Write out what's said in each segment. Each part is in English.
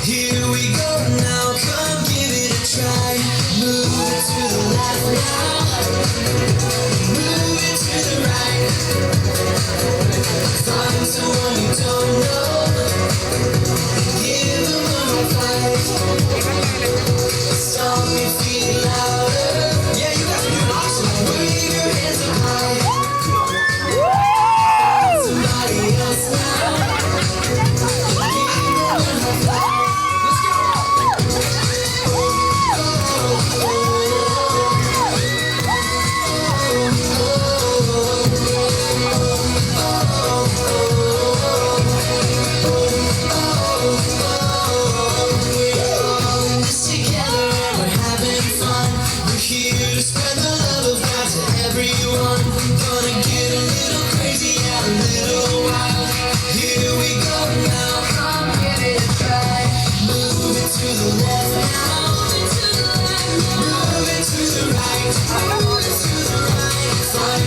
Here we go now, come give it a try. Move it to the left now, move it to the right. Find someone you don't know, give them a high five. Stomp your feet louder, yeah, you guys are doing awesome. Wave your hands up high. Somebody else now.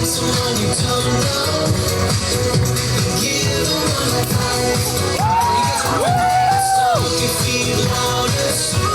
Someone you don't know, give them one high five. Stomp your feet louder.